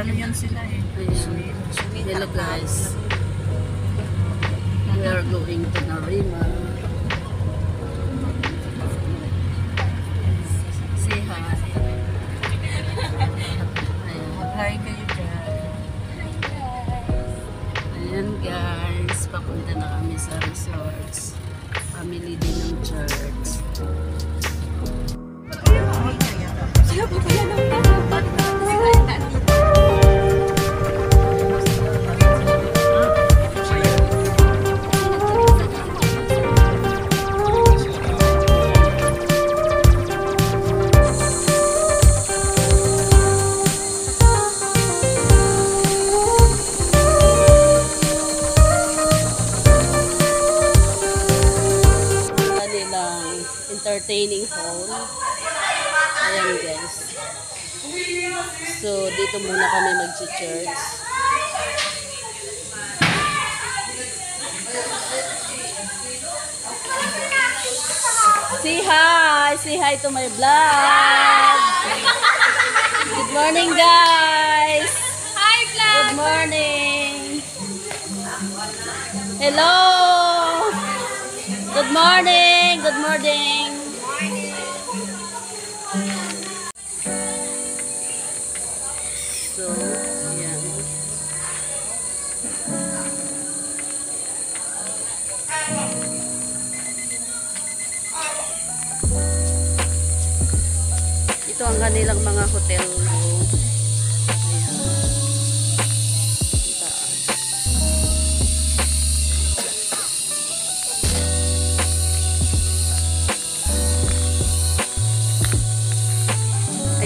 ano yan sila eh. Hello guys. We are going to Narima. Say hi. Hi kayo dyan. Ayan guys, papunta na kami sa resorts. Family din ng church. Sila pa pala ng dapat. Entertaining hall. Ayan guys. So dito muna kami mag-church. Say hi! Say hi to my vlog! Good morning guys! Hi vlog! Good morning! Hello! Good morning! Good morning! So, ayan. Ito ang kanilang mga hotel room. Ayan.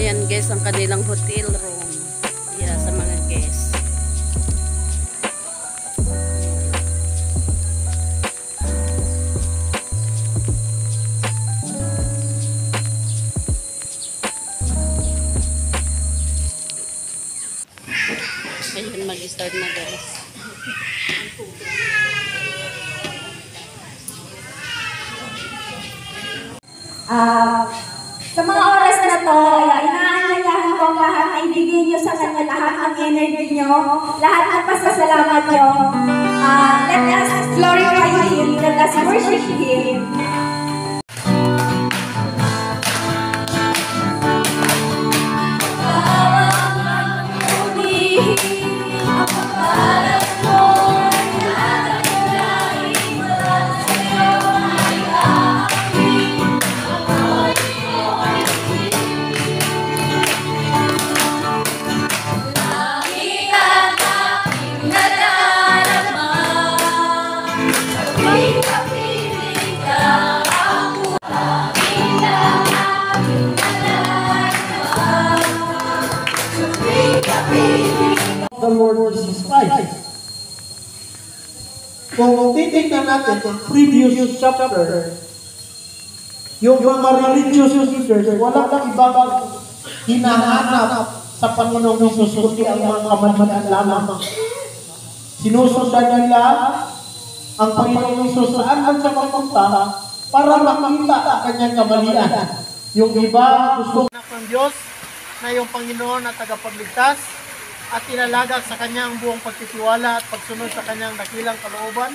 Ayan guys, ang kanilang hotel room. Yeah, sa mga guests. Ayan, mag-start na guys. Sa mga oras na to, inaanyayahan ko ang lahat na ibigay nyo sa kanya lahat ng energy nyo, lahat ng pasasalamat nyo. Let us glorify Him, let us worship Him. The Lord Jesus Christ. Kung titignan natin yung previous chapter, yung mga religious leaders, wala kang ibang hinahanap sa Panginoong Jesus kundi ang mga kamanmanan lamang. Sinusundan nila ang Panginoong Jesus saan man siya mapunta para makita ang kanyang kamalian. Yung iba gusto ng Diyos na yung Panginoon na tagapagligtas at inalaga sa kanyang buong pagtitiwala at pagsunod sa kanyang dakilang kalooban.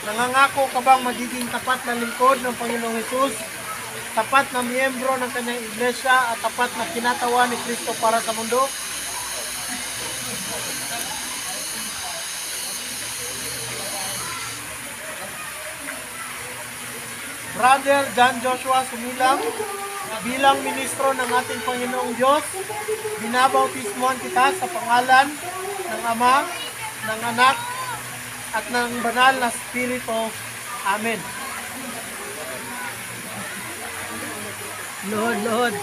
Nangangako ka bang magiging tapat na lingkod ng Panginoong Hesus, tapat na miyembro ng kanyang iglesia at tapat na kinatawa ni Kristo para sa mundo? Brother John Joshua Sumilang, bilang ministro ng ating Panginoong Diyos, binabautismuhan kita sa pangalan ng Ama, ng Anak, at ng Banal na Espiritu. Amen. Lord.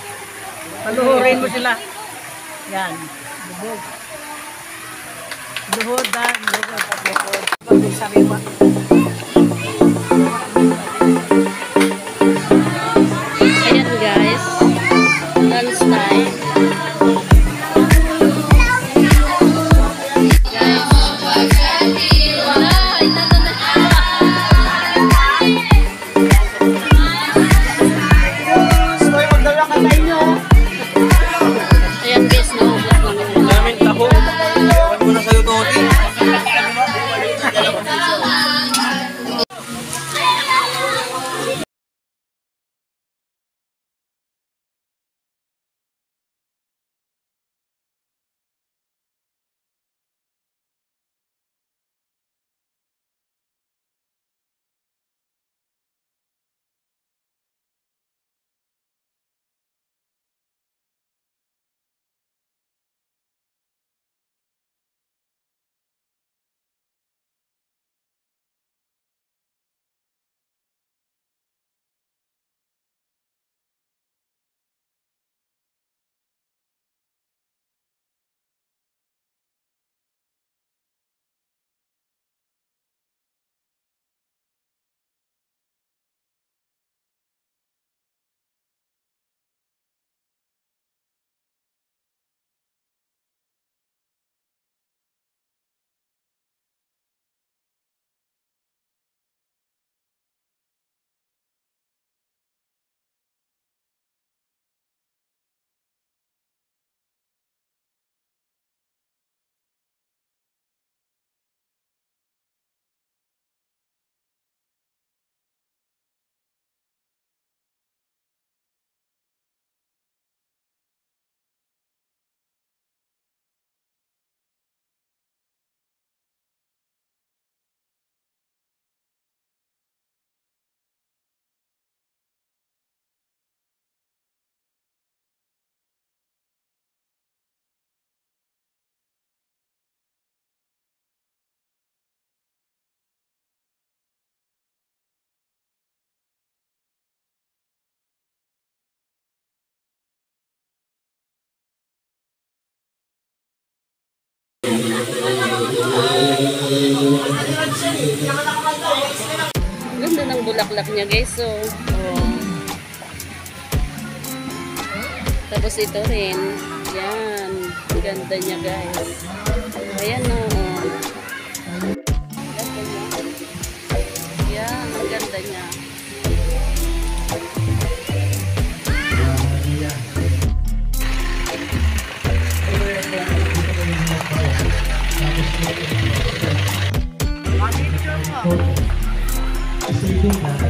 Paluhurin mo sila. Yan. Lubog. Luhod. Lubog. Sariwa. Ayan guys, lunch time. Ayan guys, no. Ganda ng bulaklak niya guys. So, oh. Tapos ito rin. Yan. Ang ganda niya guys. Ayan o. Ganda niya. Yan. Ang ganda niya. Sige na.